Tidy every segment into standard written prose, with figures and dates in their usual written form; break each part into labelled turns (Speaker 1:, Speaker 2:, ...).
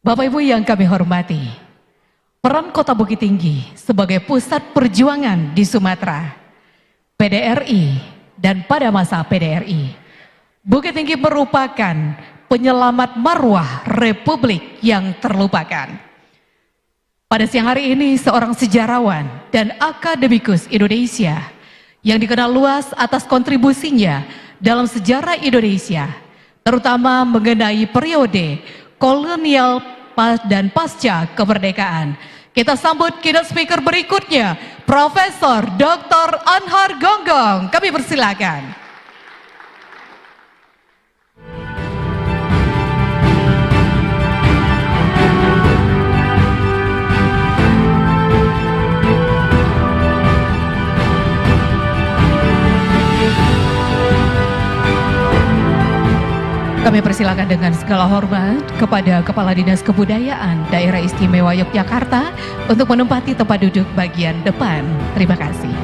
Speaker 1: Bapak Ibu yang kami hormati, peran Kota Bukit Tinggi sebagai pusat perjuangan di Sumatera, PDRI, dan pada masa PDRI, Bukit Tinggi merupakan penyelamat marwah Republik yang terlupakan. Pada siang hari ini, seorang sejarawan dan akademikus Indonesia yang dikenal luas atas kontribusinya dalam sejarah Indonesia, terutama mengenai periode kolonial dan pasca kemerdekaan. Kita sambut keynote speaker berikutnya, Profesor Dr. Anhar Gonggong. Kami persilakan. Kami persilakan dengan segala hormat kepada Kepala Dinas Kebudayaan Daerah Istimewa Yogyakarta untuk menempati tempat duduk bagian depan. Terima kasih.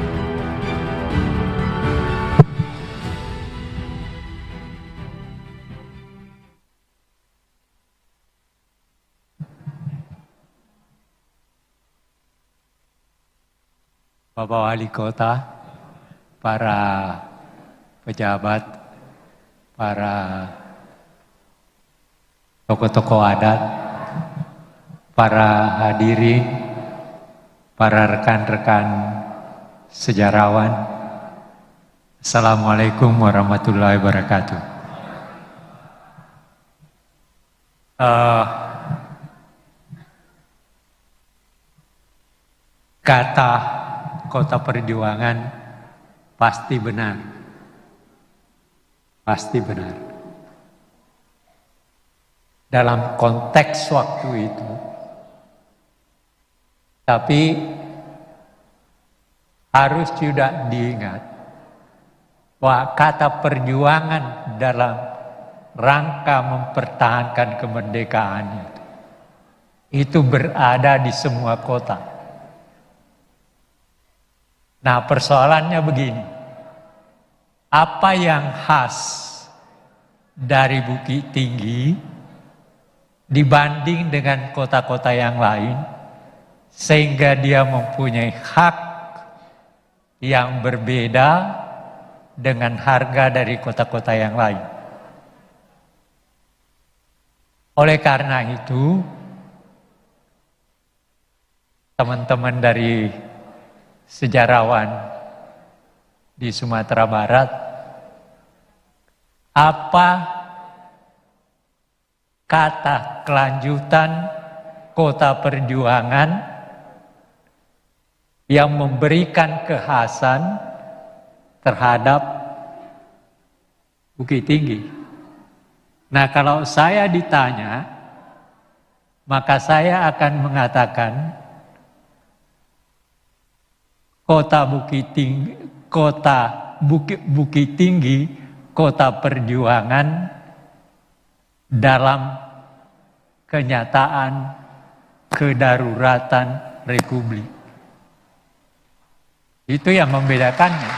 Speaker 2: Bapak Wali Kota, para pejabat, para tokoh-tokoh adat, para hadirin, para rekan-rekan sejarawan, Assalamualaikum warahmatullahi wabarakatuh. Kata Kota Perjuangan pasti benar, pasti benar. Dalam konteks waktu itu, tapi harus juga diingat bahwa kata perjuangan dalam rangka mempertahankan kemerdekaan itu berada di semua kota. Nah, persoalannya begini, apa yang khas dari Bukit Tinggi dibanding dengan kota-kota yang lain, sehingga dia mempunyai hak yang berbeda dengan harga dari kota-kota yang lain. Oleh karena itu, teman-teman dari sejarawan di Sumatera Barat, apa kata kelanjutan Kota Perjuangan yang memberikan kekhasan terhadap Bukit Tinggi? Nah, kalau saya ditanya, maka saya akan mengatakan Bukit Tinggi, Kota Perjuangan dalam kenyataan kedaruratan Republik. Itu yang membedakannya.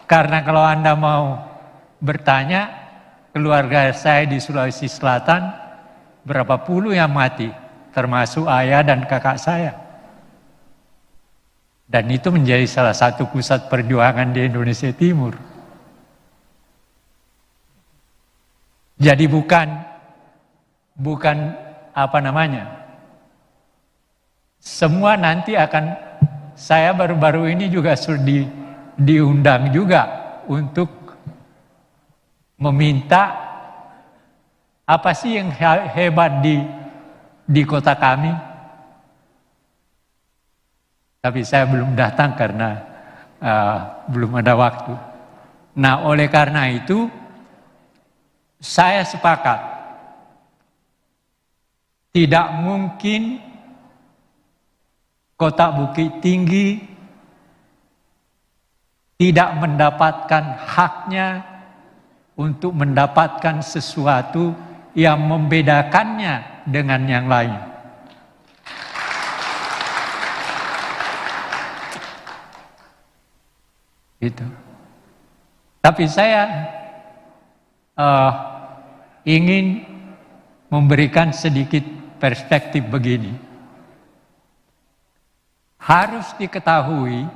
Speaker 2: Karena kalau Anda mau bertanya, keluarga saya di Sulawesi Selatan berapa puluh yang mati, termasuk ayah dan kakak saya. Dan itu menjadi salah satu pusat perjuangan di Indonesia Timur. Jadi bukan semua nanti akan, saya baru-baru ini juga sudah diundang juga untuk meminta apa sih yang hebat di kota kami. Tapi saya belum datang karena belum ada waktu. Nah, oleh karena itu saya sepakat, tidak mungkin Kota Bukit Tinggi tidak mendapatkan haknya untuk mendapatkan sesuatu yang membedakannya dengan yang lain. Gitu. Tapi saya ingin memberikan sedikit perspektif begini. Harus diketahui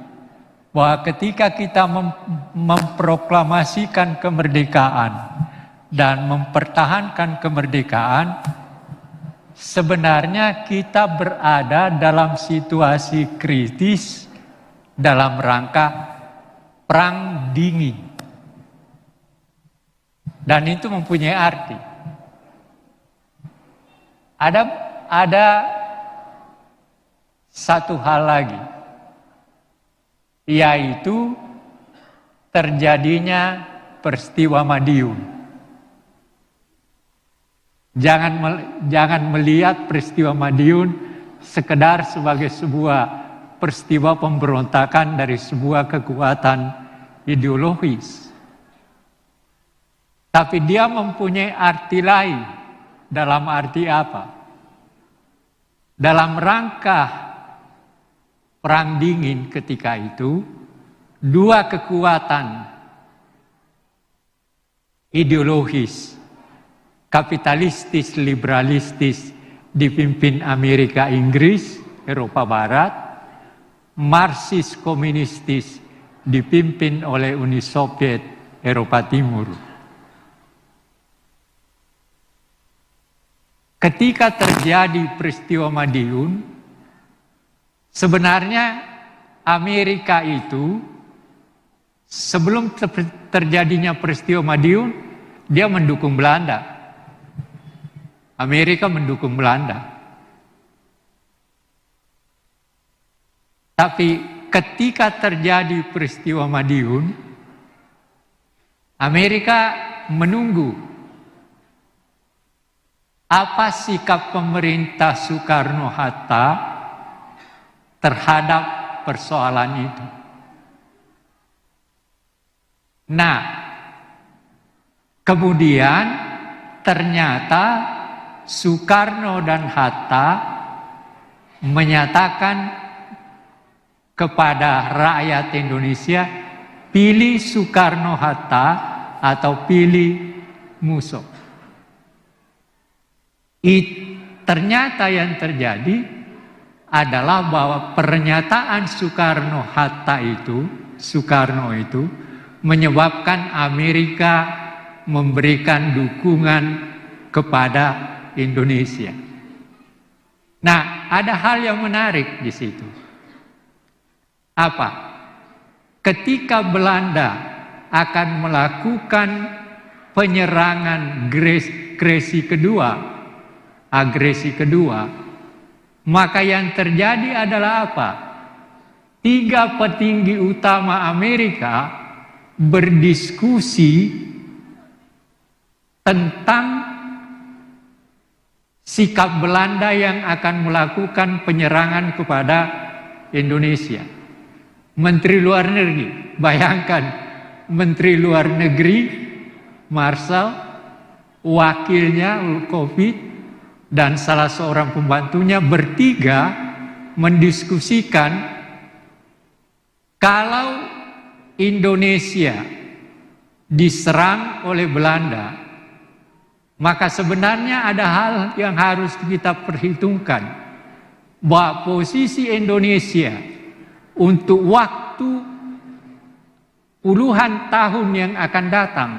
Speaker 2: bahwa ketika kita memproklamasikan kemerdekaan dan mempertahankan kemerdekaan, sebenarnya kita berada dalam situasi kritis dalam rangka perang dingin. Dan itu mempunyai arti. Ada satu hal lagi, yaitu terjadinya peristiwa Madiun. Jangan melihat peristiwa Madiun sekedar sebagai sebuah peristiwa pemberontakan dari sebuah kekuatan ideologis. Tapi dia mempunyai arti lain. Dalam arti apa? Dalam rangka perang dingin ketika itu, dua kekuatan ideologis, kapitalistis, liberalistis dipimpin Amerika Inggris, Eropa Barat, Marxis komunistis dipimpin oleh Uni Soviet, Eropa Timur. Ketika terjadi peristiwa Madiun, sebenarnya Amerika itu sebelum terjadinya peristiwa Madiun, dia mendukung Belanda. Amerika mendukung Belanda. Tapi ketika terjadi peristiwa Madiun, Amerika menunggu apa sikap pemerintah Soekarno-Hatta terhadap persoalan itu. Nah, kemudian ternyata Soekarno dan Hatta menyatakan kepada rakyat Indonesia, pilih Soekarno-Hatta atau pilih musuh. Ternyata yang terjadi adalah bahwa pernyataan Soekarno-Hatta Soekarno itu menyebabkan Amerika memberikan dukungan kepada Indonesia. Nah, ada hal yang menarik di situ. Apa? Ketika Belanda akan melakukan penyerangan agresi kedua, maka yang terjadi adalah apa? 3 petinggi utama Amerika berdiskusi tentang sikap Belanda yang akan melakukan penyerangan kepada Indonesia. Menteri Luar Negeri, bayangkan, Menteri Luar Negeri Marshall, wakilnya Covid, dan salah seorang pembantunya bertiga mendiskusikan kalau Indonesia diserang oleh Belanda, maka sebenarnya ada hal yang harus kita perhitungkan, bahwa posisi Indonesia untuk waktu puluhan tahun yang akan datang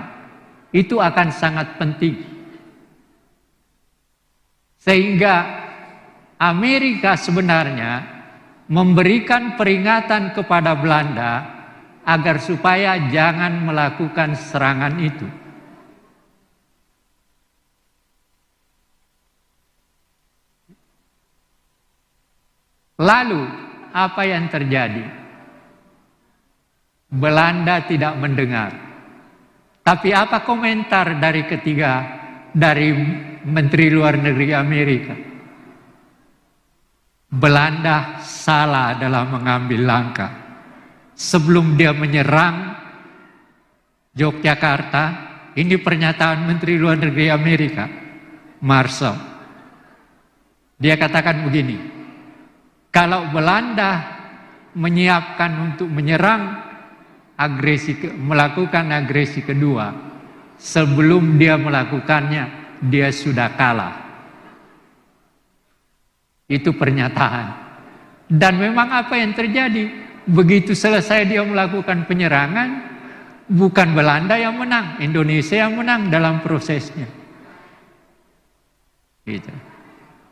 Speaker 2: itu akan sangat penting. Sehingga Amerika sebenarnya memberikan peringatan kepada Belanda agar supaya jangan melakukan serangan itu. Lalu apa yang terjadi? Belanda tidak mendengar. Tapi apa komentar dari Menteri Luar Negeri Amerika? Belanda salah dalam mengambil langkah. Sebelum dia menyerang Yogyakarta, ini pernyataan Menteri Luar Negeri Amerika, Marshall. Dia katakan begini, kalau Belanda menyiapkan untuk melakukan agresi kedua, sebelum dia melakukannya, dia sudah kalah. Itu pernyataan. Dan memang apa yang terjadi? Begitu selesai dia melakukan penyerangan, bukan Belanda yang menang, Indonesia yang menang dalam prosesnya. Gitu.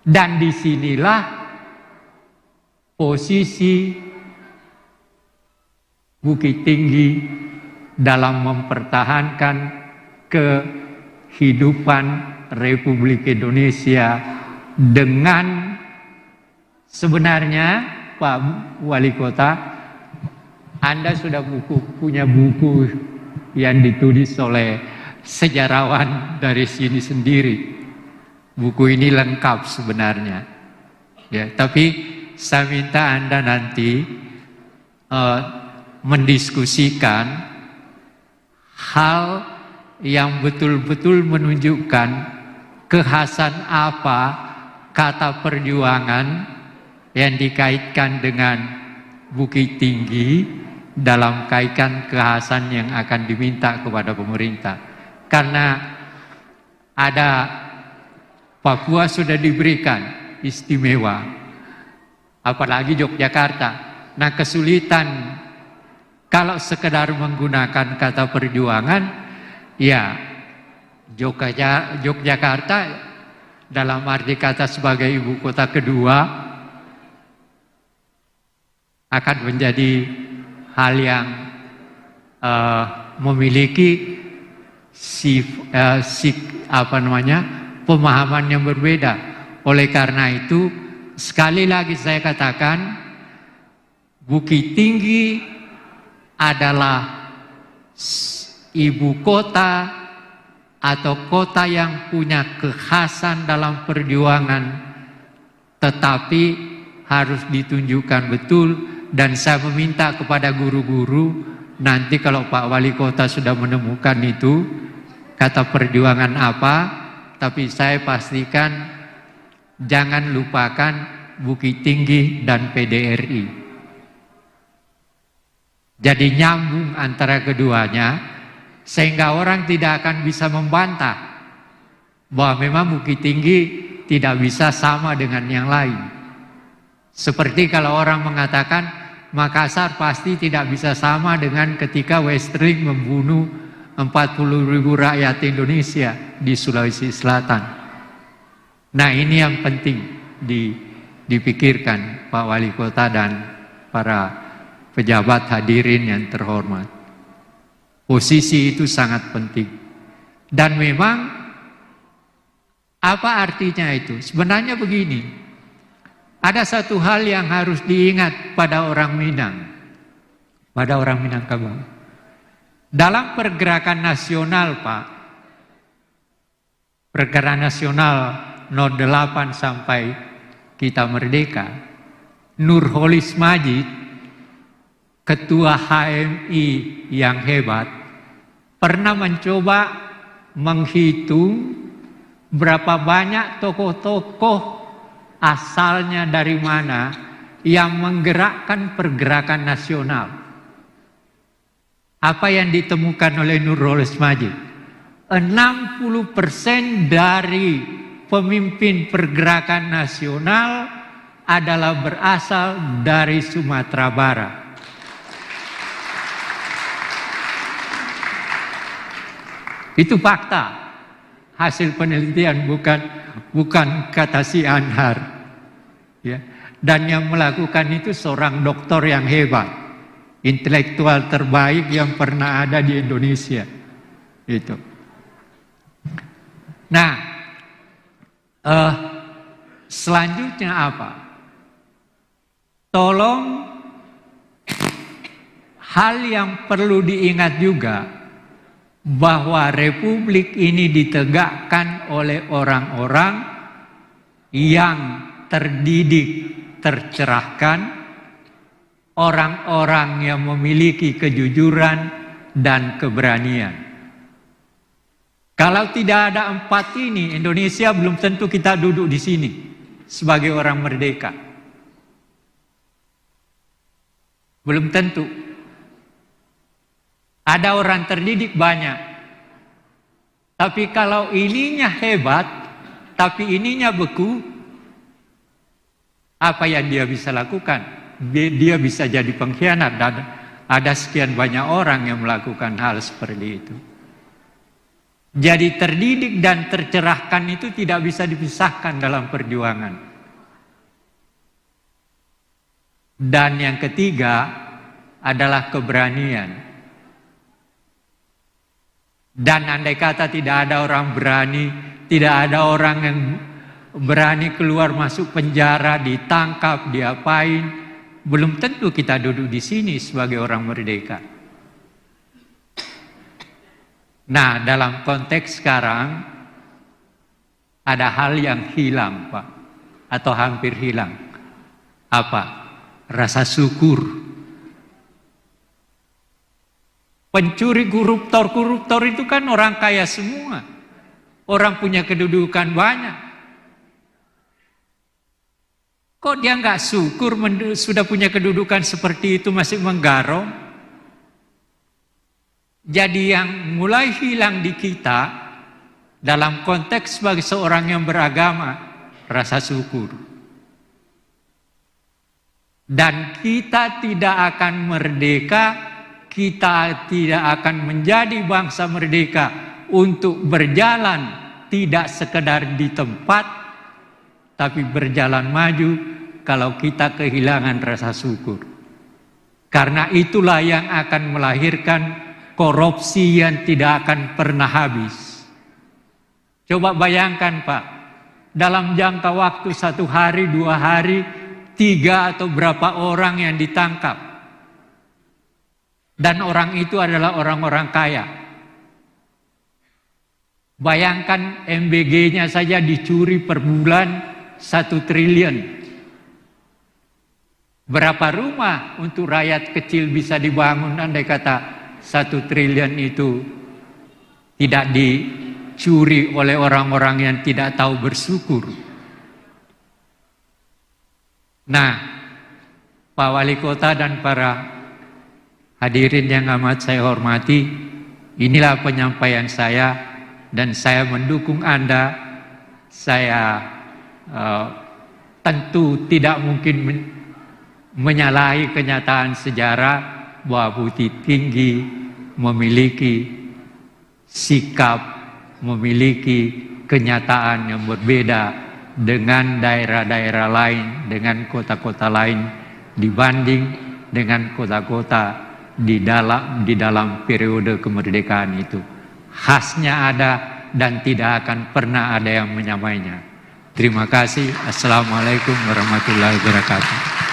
Speaker 2: Dan disinilah posisi Bukit Tinggi dalam mempertahankan kehidupan Republik Indonesia dengan sebenarnya Pak Wali Kota, Anda sudah punya buku yang ditulis oleh sejarawan dari sini sendiri. Buku ini lengkap sebenarnya. Ya, tapi saya minta Anda nanti mendiskusikan hal yang betul-betul menunjukkan kekhasan apa kata perjuangan yang dikaitkan dengan Bukit Tinggi dalam kaitan kekhasan yang akan diminta kepada pemerintah. Karena ada Papua sudah diberikan istimewa, apalagi Yogyakarta. Nah, kesulitan kalau sekedar menggunakan kata perjuangan, ya Yogyakarta dalam arti kata sebagai ibu kota kedua akan menjadi hal yang memiliki pemahaman yang berbeda. Oleh karena itu, sekali lagi saya katakan, Bukit Tinggi adalah ibu kota atau kota yang punya kekhasan dalam perjuangan, tetapi harus ditunjukkan betul. Dan saya meminta kepada guru-guru, nanti kalau Pak Wali Kota sudah menemukan itu kata perjuangan apa, tapi saya pastikan jangan lupakan Bukit Tinggi dan PDRI. Jadi nyambung antara keduanya, sehingga orang tidak akan bisa membantah bahwa memang Bukit Tinggi tidak bisa sama dengan yang lain. Seperti kalau orang mengatakan Makassar pasti tidak bisa sama dengan ketika Westring membunuh 40.000 rakyat Indonesia di Sulawesi Selatan. Nah, ini yang penting dipikirkan Pak Wali Kota dan para pejabat hadirin yang terhormat. Posisi itu sangat penting. Dan memang apa artinya itu? Sebenarnya begini, ada satu hal yang harus diingat pada orang Minang, pada orang Minangkabau. Dalam pergerakan nasional, Pak, pergerakan nasional 08 sampai kita merdeka, Nurholis Majid, ketua HMI yang hebat, pernah mencoba menghitung berapa banyak tokoh-tokoh asalnya dari mana yang menggerakkan pergerakan nasional. Apa yang ditemukan oleh Nurholis Majid? 60% dari pemimpin pergerakan nasional adalah berasal dari Sumatera Barat. Itu fakta, hasil penelitian, bukan kata si Anhar. Ya. Dan yang melakukan itu seorang doktor yang hebat, intelektual terbaik yang pernah ada di Indonesia. Itu. Nah, selanjutnya apa? Tolong, hal yang perlu diingat juga, bahwa republik ini ditegakkan oleh orang-orang yang terdidik, tercerahkan, orang-orang yang memiliki kejujuran dan keberanian. Kalau tidak ada 4 ini, Indonesia belum tentu kita duduk di sini sebagai orang merdeka. Belum tentu. Ada orang terdidik banyak. Tapi kalau ininya hebat, tapi ininya beku, Apa yang dia bisa lakukan? Dia bisa jadi pengkhianat, dan ada sekian banyak orang yang melakukan hal seperti itu. Jadi terdidik dan tercerahkan itu tidak bisa dipisahkan dalam perjuangan. Dan yang ketiga adalah keberanian. Dan andai kata tidak ada orang berani, tidak ada orang yang berani keluar masuk penjara, ditangkap, diapain, belum tentu kita duduk di sini sebagai orang merdeka. Nah, dalam konteks sekarang ada hal yang hilang, Pak, atau hampir hilang. Apa? Rasa syukur. Pencuri, koruptor itu kan orang kaya semua. Orang punya kedudukan banyak. Kok dia nggak syukur sudah punya kedudukan seperti itu masih menggarong? Jadi yang mulai hilang di kita dalam konteks sebagai seorang yang beragama, rasa syukur. Dan kita tidak akan merdeka, kita tidak akan menjadi bangsa merdeka untuk berjalan tidak sekedar di tempat, tapi berjalan maju kalau kita kehilangan rasa syukur. Karena itulah yang akan melahirkan korupsi yang tidak akan pernah habis. Coba bayangkan, Pak, dalam jangka waktu 1 hari, 2 hari, 3 atau berapa orang yang ditangkap. Dan orang itu adalah orang-orang kaya. Bayangkan MBG-nya saja dicuri per bulan 1 triliun. Berapa rumah untuk rakyat kecil bisa dibangun andai kata 1 triliun itu tidak dicuri oleh orang-orang yang tidak tahu bersyukur. Nah, Pak Wali Kota dan para hadirin yang amat saya hormati, inilah penyampaian saya dan saya mendukung Anda. Saya tentu tidak mungkin menyalahi kenyataan sejarah bahwa Bukit Tinggi memiliki sikap, memiliki kenyataan yang berbeda dengan daerah-daerah lain, dengan kota-kota lain dibanding dengan kota-kota di dalam periode kemerdekaan itu. Khasnya ada dan tidak akan pernah ada yang menyamainya. Terima kasih. Assalamualaikum warahmatullahi wabarakatuh.